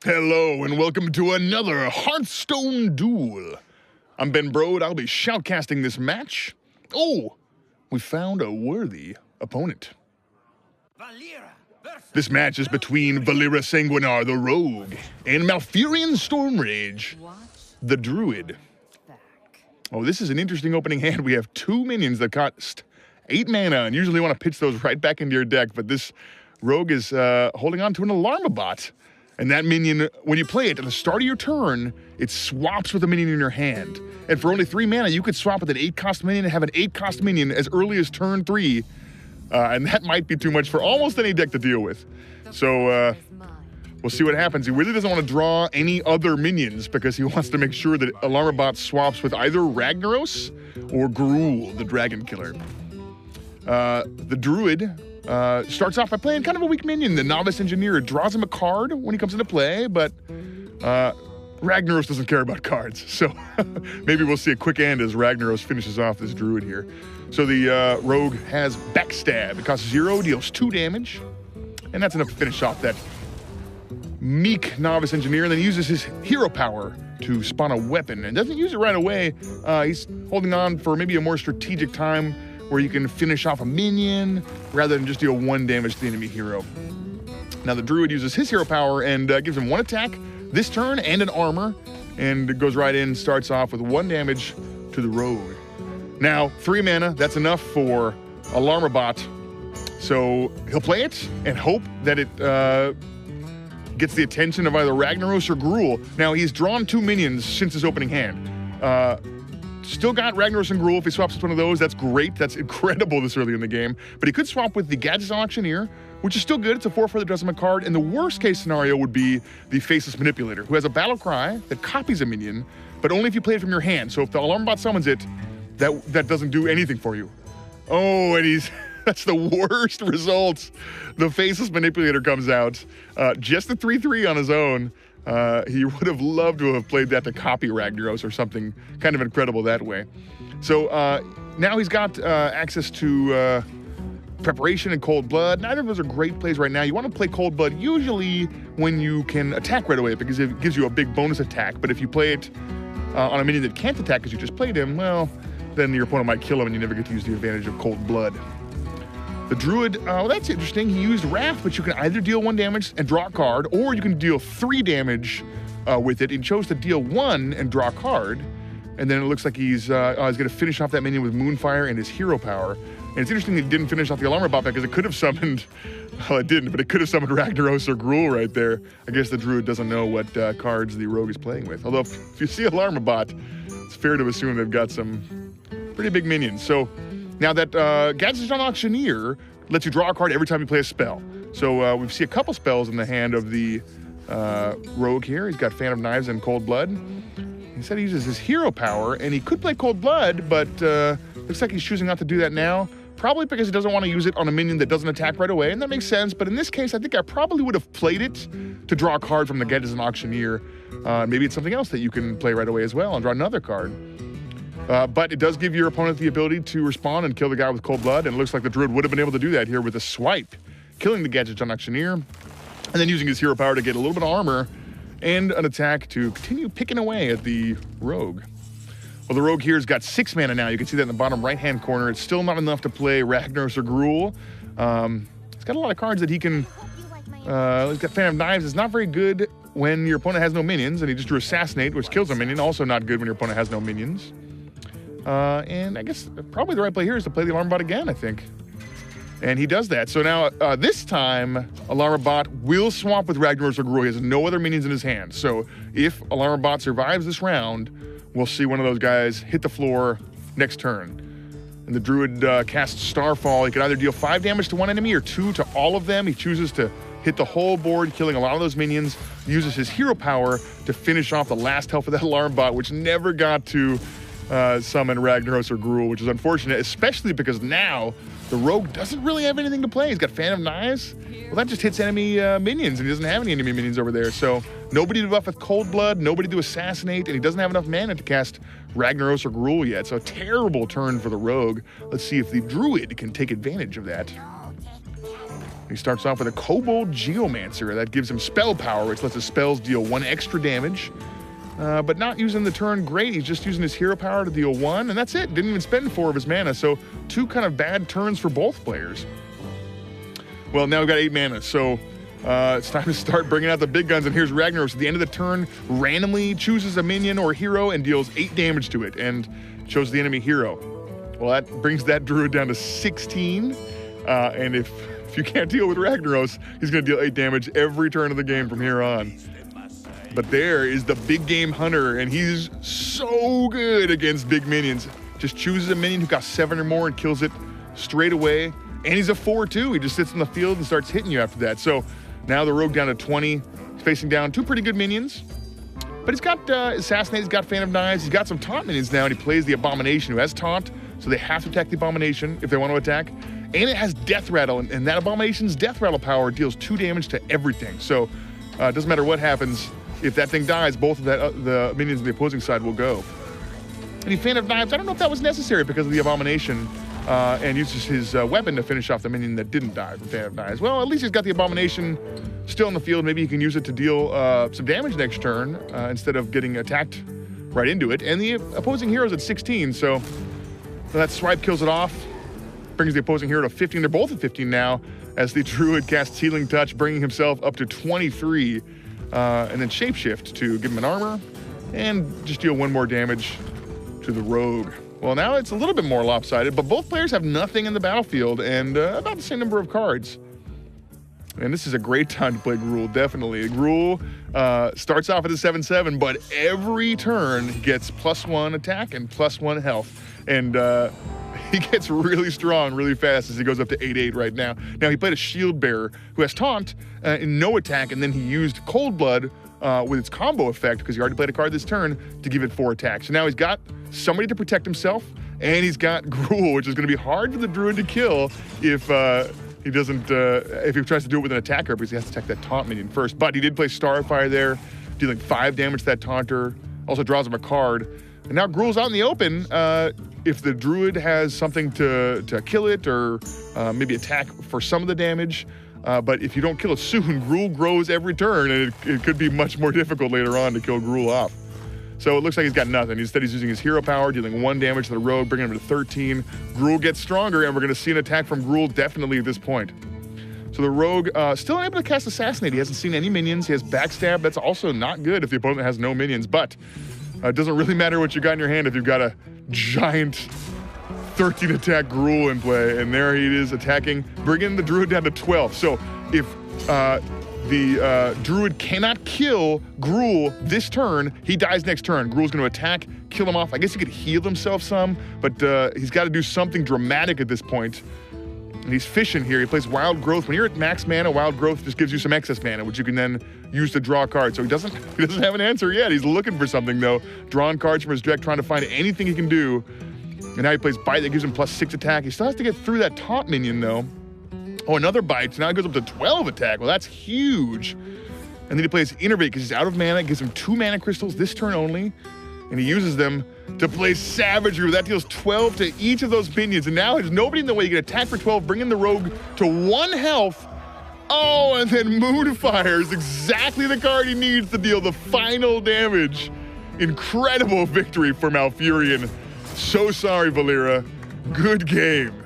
Hello and welcome to another Hearthstone duel. I'm Ben Brode. I'll be shoutcasting this match. Oh, we found a worthy opponent. This match is between Valera Sanguinar the Rogue and Malfurion Stormrage the Druid. Oh, this is an interesting opening hand. We have two minions that cost 8 mana, and usually you want to pitch those right back into your deck, but this Rogue is holding on to an Alarmabot. And that minion, when you play it at the start of your turn, it swaps with a minion in your hand. And for only 3 mana, you could swap with an 8-cost minion and have an 8-cost minion as early as turn 3. And that might be too much for almost any deck to deal with. So we'll see what happens. He really doesn't want to draw any other minions because he wants to make sure that Alarmabot swaps with either Ragnaros or Gruul, the dragon killer. The Druid starts off by playing kind of a weak minion, the Novice Engineer. It draws him a card when he comes into play, but Ragnaros doesn't care about cards. So maybe we'll see a quick end as Ragnaros finishes off this Druid here. So the Rogue has Backstab. It costs 0, deals 2 damage, and that's enough to finish off that meek Novice Engineer, and then uses his hero power to spawn a weapon, and doesn't use it right away. He's holding on for maybe a more strategic time where you can finish off a minion rather than just deal 1 damage to the enemy hero. Now the Druid uses his hero power and gives him 1 attack this turn and an armor, and it goes right in, starts off with 1 damage to the Rogue. Now 3 mana, that's enough for Alarmabot, so he'll play it and hope that it gets the attention of either Ragnaros or Gruul. Now he's drawn 2 minions since his opening hand. Still got Ragnaros and Gruul. If he swaps with one of those, that's great. That's incredible this early in the game. But he could swap with the Gadget Auctioneer, which is still good. It's a 4/4 that draws him a card. And the worst case scenario would be the Faceless Manipulator, who has a battle cry that copies a minion, but only if you play it from your hand. So if the Alarmabot summons it, that doesn't do anything for you. Oh, and that's the worst result. The Faceless Manipulator comes out. Just a 3/3 on his own. He would have loved to have played that to copy Ragnaros or something kind of incredible that way. So now he's got access to Preparation and Cold Blood. Neither of those are great plays right now. You want to play Cold Blood usually when you can attack right away because it gives you a big bonus attack. But if you play it on a minion that can't attack because you just played him, well, then your opponent might kill him and you never get to use the advantage of Cold Blood. The Druid, well, that's interesting. He used Wrath, but you can either deal 1 damage and draw a card, or you can deal 3 damage with it. He chose to deal 1 and draw a card, and then it looks like he's going to finish off that minion with Moonfire and his hero power. And it's interesting that he didn't finish off the Alarmabot because it could have summoned, well, it didn't, but it could have summoned Ragnaros or Gruul right there. I guess the Druid doesn't know what cards the Rogue is playing with. Although, if you see Alarmabot, it's fair to assume they've got some pretty big minions. So now that Gadget Auctioneer lets you draw a card every time you play a spell. So we see a couple spells in the hand of the Rogue here. He's got Fan of Knives and Cold Blood. He said he uses his hero power, and he could play Cold Blood, but looks like he's choosing not to do that now. Probably because he doesn't want to use it on a minion that doesn't attack right away, and that makes sense. But in this case, I think I probably would have played it to draw a card from the Gadget Auctioneer. Maybe it's something else that you can play right away as well and draw another card. But it does give your opponent the ability to respond and kill the guy with Cold Blood, and it looks like the Druid would have been able to do that here with a swipe, killing the Gadget Auctioneer, and then using his hero power to get a little bit of armor and an attack to continue picking away at the Rogue. Well, the Rogue here's got 6 mana now. You can see that in the bottom right-hand corner. It's still not enough to play Ragnaros or Gruul. He's got a lot of cards that he can... he's got Fan of Knives. It's not very good when your opponent has no minions, and he just drew Assassinate, which kills a minion. Also not good when your opponent has no minions. And I guess probably the right play here is to play the Alarmabot again, I think. And he does that. So now, this time, Alarmabot will swap with Ragnaros or Gruul. He has no other minions in his hand. So if Alarmabot survives this round, we'll see one of those guys hit the floor next turn. And the Druid casts Starfall. He can either deal 5 damage to one enemy or 2 to all of them. He chooses to hit the whole board, killing a lot of those minions. Uses his hero power to finish off the last health of that Alarmabot, which never got to summon Ragnaros or Gruul, which is unfortunate, especially because now the Rogue doesn't really have anything to play. He's got Fan of Knives. Well, that just hits enemy minions, and he doesn't have any enemy minions over there. So nobody to buff with Cold Blood, nobody to Assassinate, and he doesn't have enough mana to cast Ragnaros or Gruul yet. So a terrible turn for the Rogue. Let's see if the Druid can take advantage of that. He starts off with a Kobold Geomancer. That gives him spell power, which lets his spells deal 1 extra damage. But not using the turn great. He's just using his hero power to deal 1, and that's it. Didn't even spend 4 of his mana, so 2 kind of bad turns for both players. Well, now we've got 8 mana, so it's time to start bringing out the big guns, and here's Ragnaros. At the end of the turn, randomly chooses a minion or a hero and deals 8 damage to it, and shows the enemy hero. Well, that brings that Druid down to 16, and if you can't deal with Ragnaros, he's going to deal 8 damage every turn of the game from here on. But there is the big game hunter, and he's so good against big minions. Just chooses a minion who got 7 or more and kills it straight away. And he's a 4-2. He just sits in the field and starts hitting you after that. So now the rogue down to 20. He's facing down 2 pretty good minions. But he's got Assassinate, he's got Fan of Knives, he's got some taunt minions now, and he plays the Abomination, who has taunt, so they have to attack the Abomination if they want to attack. And it has Death Rattle, and that Abomination's Death Rattle power deals 2 damage to everything. So it doesn't matter what happens. If that thing dies, both of the minions on the opposing side will go. And he Fan of Knives, I don't know if that was necessary because of the Abomination, and uses his weapon to finish off the minion that didn't die from Fan of Knives. Well, at least he's got the Abomination still in the field. Maybe he can use it to deal some damage next turn instead of getting attacked right into it. And the opposing hero's at 16, so that swipe kills it off. Brings the opposing hero to 15. They're both at 15 now as the Druid casts Healing Touch, bringing himself up to 23. And then Shapeshift to give him an armor and just deal 1 more damage to the rogue. Well, now it's a little bit more lopsided, but both players have nothing in the battlefield and about the same number of cards. And this is a great time to play Gruul, definitely. Gruul starts off at a 7-7, but every turn gets +1 attack and +1 health. And he gets really strong really fast as he goes up to 8-8 right now. Now, he played a Shield Bearer who has Taunt and no attack, and then he used Cold Blood with its combo effect, because he already played a card this turn, to give it 4 attacks. So now he's got somebody to protect himself, and he's got Gruul, which is going to be hard for the Druid to kill if he doesn't, if he tries to do it with an attacker, because he has to attack that Taunt minion first. But he did play Starfire there, dealing 5 damage to that Taunter, also draws him a card. And now Gruul's out in the open. If the Druid has something to kill it, or maybe attack for some of the damage, but if you don't kill it soon, Gruul grows every turn, and it could be much more difficult later on to kill Gruul off. So it looks like he's got nothing. Instead, he's using his hero power, dealing 1 damage to the rogue, bringing him to 13. Gruul gets stronger, and we're going to see an attack from Gruul definitely at this point. So the rogue still unable to cast Assassinate. He hasn't seen any minions. He has Backstab. That's also not good if the opponent has no minions, but it doesn't really matter what you got in your hand if you've got a giant 13 attack Gruul in play, and there he is attacking, bringing the Druid down to 12. So if the Druid cannot kill Gruul this turn, he dies next turn. Gruul's going to attack, kill him off. I guess he could heal himself some, but he's got to do something dramatic at this point. And he's fishing here. He plays Wild Growth. When you're at max mana, Wild Growth just gives you some excess mana, which you can then use to draw a card. So he doesn't have an answer yet. He's looking for something, though. Drawing cards from his deck, trying to find anything he can do. And now he plays Bite that gives him +6 attack. He still has to get through that Taunt minion, though. Oh, another Bite. So now it goes up to 12 attack. Well, that's huge. And then he plays Innervate because he's out of mana. It gives him 2 mana crystals this turn only. And he uses them to play Savagery. That deals 12 to each of those minions. And now there's nobody in the way. You can attack for 12, bring in the rogue to 1 health. Oh, and then Moonfire is exactly the card he needs to deal the final damage. Incredible victory for Malfurion. So sorry, Valera. Good game.